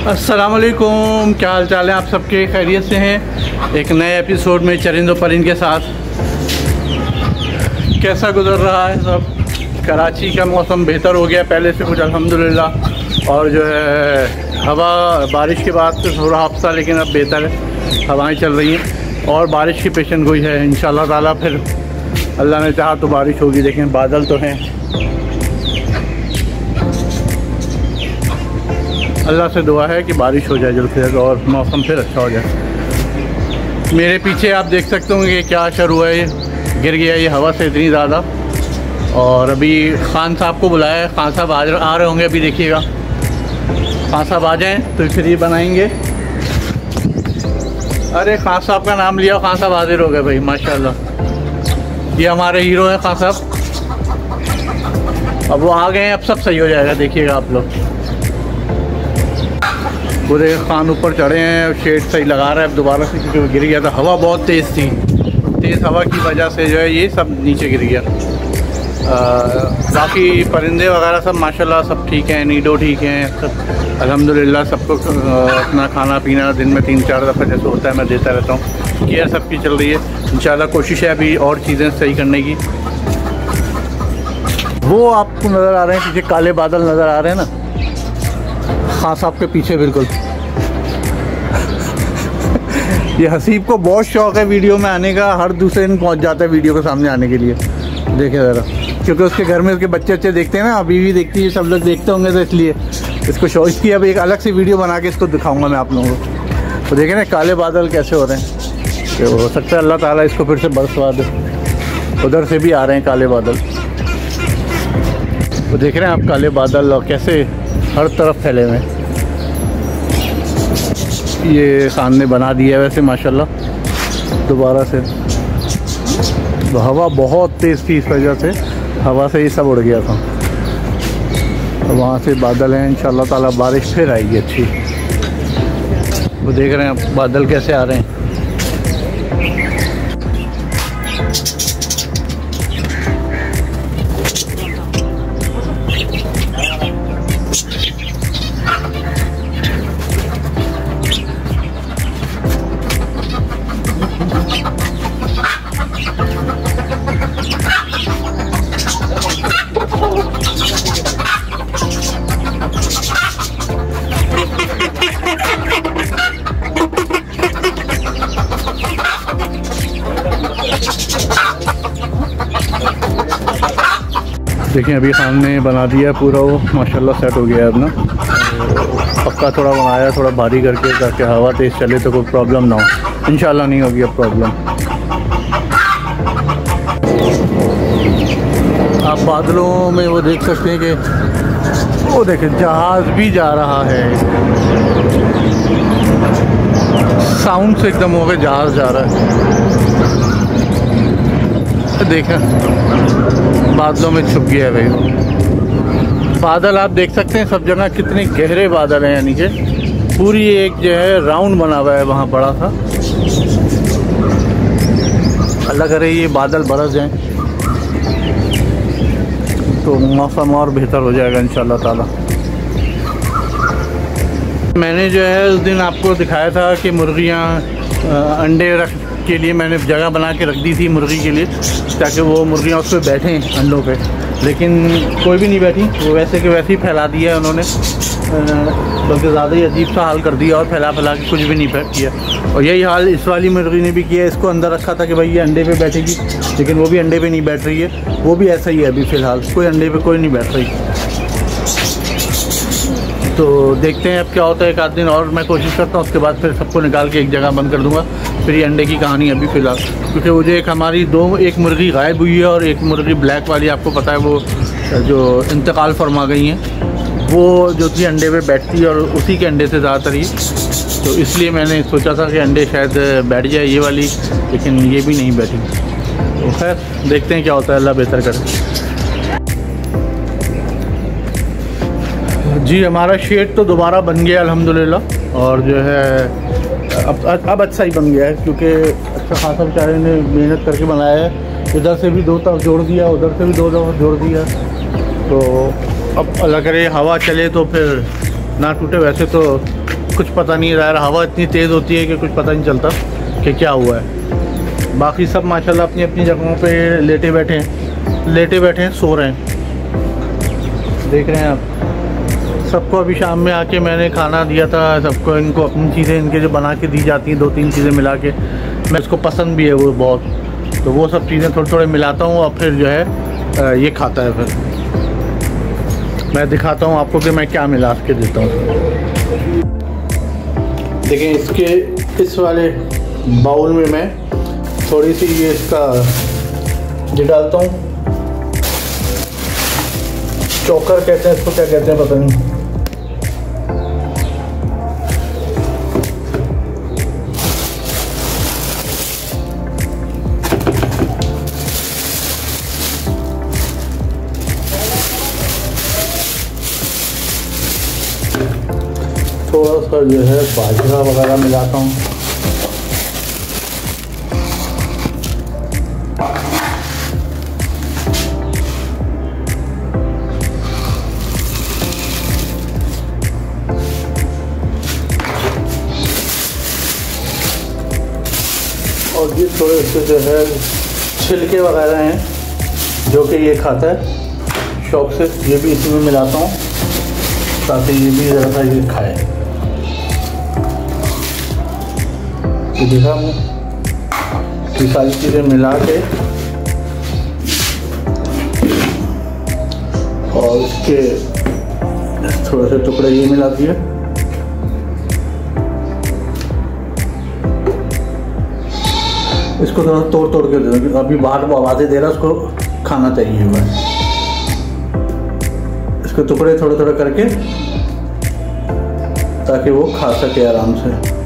अस्सलामुअलैकुम, क्या हाल चाल है आप सबके? खैरियत से हैं? एक नए एपिसोड में चरिंद व परिंद के साथ। कैसा गुजर रहा है सब? कराची का मौसम बेहतर हो गया पहले से कुछ अल्हम्दुलिल्लाह, और जो है हवा बारिश के बाद से थोड़ा हफ्ता लेकिन अब बेहतर है, हवाएं चल रही हैं और बारिश की पेशन गोई है। इंशाल्लाह ताला फिर अल्लाह ने चाहा तो बारिश होगी। देखें बादल तो हैं, अल्लाह से दुआ है कि बारिश हो जाए जल्द से जल्द और मौसम फिर अच्छा हो जाए। मेरे पीछे आप देख सकते होंगे कि क्या असर हुआ है, ये गिर गया ये हवा से इतनी ज़्यादा। और अभी खान साहब को बुलाया है, खान साहब आ रहे होंगे, अभी देखिएगा। खान साहब आ जाएं तो फिर ये बनाएंगे। अरे खान साहब का नाम लिया, खान साहब हाजिर हो गए भाई, माशाल्लाह। ये हमारे हीरो हैं खान साहब, अब वो आ गए हैं, अब सब सही हो जाएगा, देखिएगा आप लोग। पूरे खान ऊपर चढ़े हैं, शेड सही लगा रहा है अब दोबारा से, क्योंकि वो गिर गया था। हवा बहुत तेज़ थी, तेज़ हवा की वजह से जो है ये सब नीचे गिर गया। बाकी परिंदे वगैरह सब माशाल्लाह सब ठीक हैं, नीडो ठीक हैं सब अल्हम्दुलिल्लाह। सबको अपना खाना पीना दिन में 3-4 दफ़ा जैसे होता है मैं देता रहता हूँ। केयर सबकी चल रही है, इंशाल्लाह कोशिश है अभी और चीज़ें सही करने की। वो आपको नज़र आ रहे हैं पीछे, काले बादल नज़र आ रहे हैं ना खान साहब के पीछे बिल्कुल। ये हसीब को बहुत शौक़ है वीडियो में आने का, हर दूसरे दिन पहुंच जाता है वीडियो के सामने आने के लिए। देखे ज़रा, क्योंकि उसके घर में उसके बच्चे देखते हैं ना, अभी भी देखती है, सब लोग देखते होंगे, तो इसलिए इसको शौक़। इसकी अब एक अलग सी वीडियो बना के इसको दिखाऊंगा मैं आप लोगों को। तो देखें ना काले बादल कैसे हो रहे हैं, तो हो सकता है अल्लाह ताला इसको फिर से बरसवा दे। उधर से भी आ रहे हैं काले बादल, तो देख रहे हैं आप काले बादल और कैसे हर तरफ फैले हुए हैं। ये खान ने बना दिया है वैसे माशाल्लाह दोबारा से। तो हवा बहुत तेज़ थी, इस वजह से हवा से ये सब उड़ गया था। तो वहाँ से बादल हैं, इंशाल्लाह ताला बारिश फिर आएगी अच्छी। वो देख रहे हैं आप बादल कैसे आ रहे हैं। देखें अभी खान ने बना दिया पूरा, वो माशाल्लाह सेट हो गया है अब ना। पक्का थोड़ा बनाया, थोड़ा भारी करके, ताकि हवा तेज़ चले तो कोई प्रॉब्लम ना हो। इंशाल्लाह नहीं होगी अब प्रॉब्लम। आप बादलों में वो देख सकते हैं कि वो देखें जहाज़ भी जा रहा है, साउंड से एकदम हो गया जहाज़ जा रहा है। देखें बादलों में छुप गया है भाई बादल। आप देख सकते हैं सब जगह कितने गहरे बादल हैं, यानी कि पूरी एक जो है राउंड बना हुआ है वहाँ बड़ा सा। अल्लाह करे ये बादल बरस जाएं तो मौसम और बेहतर हो जाएगा इंशाल्लाह ताला। मैंने जो है उस दिन आपको दिखाया था कि मुर्गियाँ अंडे रख के लिए मैंने जगह बना के रख दी थी मुर्गी के लिए, ताकि वो मुर्गियाँ उस पर बैठें अंडों पे, लेकिन कोई भी नहीं बैठी। वो वैसे के वैसे ही फैला दिया है उन्होंने, बल्कि ज़्यादा ही अजीब सा हाल कर दिया और फैला के कुछ भी नहीं किया। और यही हाल इस वाली मुर्गी ने भी किया। इसको अंदर रखा था कि भाई ये अंडे पे बैठेगी, लेकिन वो भी अंडे पे नहीं बैठ रही है। वो भी ऐसा ही है अभी फ़िलहाल, कोई अंडे पे कोई नहीं बैठ रही। तो देखते हैं अब क्या होता है, एक आध दिन और मैं कोशिश करता हूँ, उसके बाद फिर सबको निकाल के एक जगह बंद कर दूँगा। फिर ये अंडे की कहानी अभी फ़िलहाल, क्योंकि मुझे एक हमारी एक मुर्गी गायब हुई है और एक मुर्गी ब्लैक वाली, आपको पता है वो जो इंतकाल फरमा गई हैं, वो जो थी अंडे पे बैठती है और उसी के अंडे से ज़्यादातर ही। तो इसलिए मैंने सोचा था कि अंडे शायद बैठ जाए ये वाली, लेकिन ये भी नहीं बैठी। तो खैर देखते हैं क्या होता है, अल्लाह बेहतर करे। जी हमारा शेड तो दोबारा बन गया अल्हम्दुलिल्लाह, और जो है अब अच्छा ही बन गया है, क्योंकि अच्छा खासा बेचारे ने मेहनत करके बनाया है। इधर से भी 2 तरफ जोड़ दिया, उधर से भी 2 तरफ जोड़ दिया। तो अब अल्लाह करे हवा चले तो फिर ना टूटे। वैसे तो कुछ पता नहीं रहा, हवा इतनी तेज़ होती है कि कुछ पता नहीं चलता कि क्या हुआ है। बाकी सब माशाल्लाह अपनी अपनी जगहों पे लेटे बैठे हैं, सो रहे हैं। देख रहे हैं आप, सबको अभी शाम में आके मैंने खाना दिया था सबको। इनको अपनी चीज़ें इनके जो बना के दी जाती हैं 2-3 चीज़ें मिला के, मैं इसको पसंद भी है वो बहुत, तो वो सब चीज़ें थोड़े मिलाता हूँ और फिर जो है ये खाता है। फिर मैं दिखाता हूँ आपको कि मैं क्या मिला के देता हूँ। देखिए इसके इस वाले बाउल में मैं थोड़ी सी ये इसका ये डालता हूँ, चोकर कहते हैं इसको, क्या कहते हैं पता नहीं। थोड़ा सा जो है बाजरा वगैरह मिलाता हूँ। और ये थोड़े से जो है छिलके वगैरह हैं जो कि ये खाता है शौक से, ये भी इसमें मिलाता हूँ ताकि ये भी ज़रा सा ये खाए। तो देखा मैं ये सारी चीज़ें मिला के और इसके थोड़े से टुकड़े ये मिला दिए। इसको थोड़ा तोड़ के दे दो, अभी बाहर वो आवाज़ें दे रहा, उसको खाना चाहिए हुआ। इसके टुकड़े थोड़े करके ताकि वो खा सके आराम से।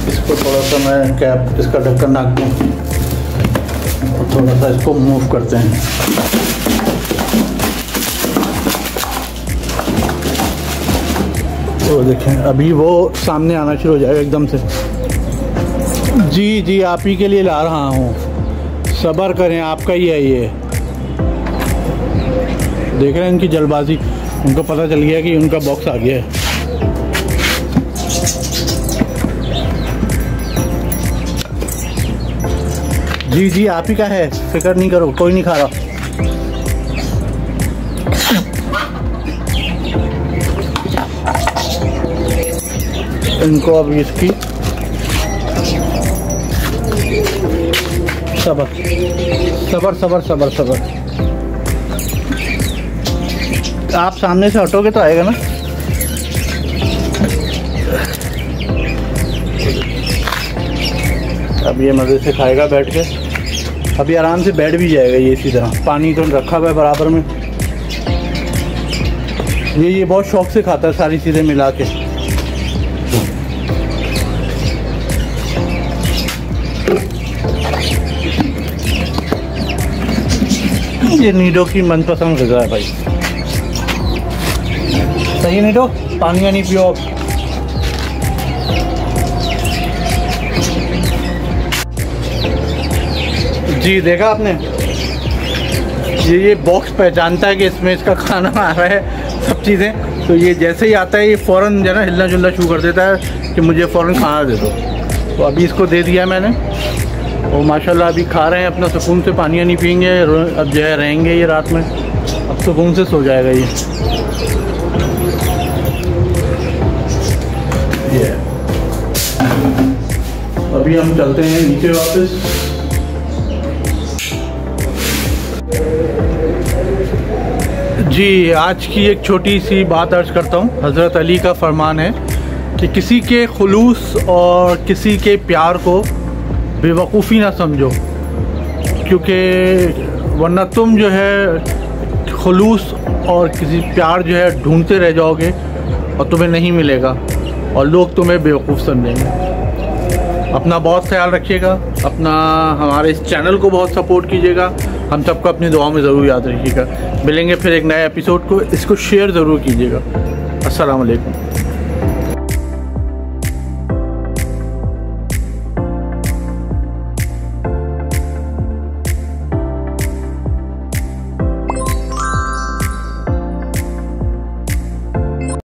इसको थोड़ा सा मैं कैप इसका ढक्कन नाक दूँ और थोड़ा सा इसको मूव करते हैं। तो देखें अभी वो सामने आना शुरू हो जाएगा एकदम से। जी आप ही के लिए ला रहा हूँ, सब्र करें, आपका ही है ये। देख रहे हैं इनकी जल्दबाजी, उनको पता चल गया कि उनका बॉक्स आ गया है। जी आप ही का है, फिक्र नहीं करो, कोई नहीं खा रहा। इनको अब इसकी सब्र। आप सामने से हटोगे तो आएगा ना। अब ये मज़े से खाएगा बैठ के, अभी आराम से बैठ भी जाएगा ये इसी तरह। पानी तो रखा हुआ है बराबर में। ये बहुत शौक से खाता है सारी चीज़ें मिला के। ये नीडो की मनपसंद गज़ा है भाई। सही है नीडो, पानी नहीं पियो। जी देखा आपने, ये बॉक्स पहचानता है कि इसमें इसका खाना आ रहा है सब चीज़ें। तो ये जैसे ही आता है ये फ़ौरन जो है ना हिलना जुलना शुरू कर देता है कि मुझे फ़ौरन खाना दे दो। तो अभी इसको दे दिया मैंने और माशाल्लाह अभी खा रहे हैं अपना सुकून से, पानी नहीं पियेंगे। अब जो है रहेंगे ये रात में, अब सुकून से सो जाएगा ये। अभी हम चलते हैं नीचे वापस। जी आज की एक छोटी सी बात अर्ज़ करता हूँ। हज़रत अली का फरमान है कि किसी के खुलूस और किसी के प्यार को बेवकूफ़ी ना समझो, क्योंकि वरना तुम जो है खुलूस और किसी प्यार जो है ढूंढते रह जाओगे और तुम्हें नहीं मिलेगा और लोग तुम्हें बेवकूफ़ समझेंगे। अपना बहुत ख्याल रखिएगा, अपना हमारे इस चैनल को बहुत सपोर्ट कीजिएगा। हम सबको अपनी दुआओं में ज़रूर याद रखिएगा। मिलेंगे फिर एक नए एपिसोड को, इसको शेयर ज़रूर कीजिएगा। अस्सलाम वालेकुम।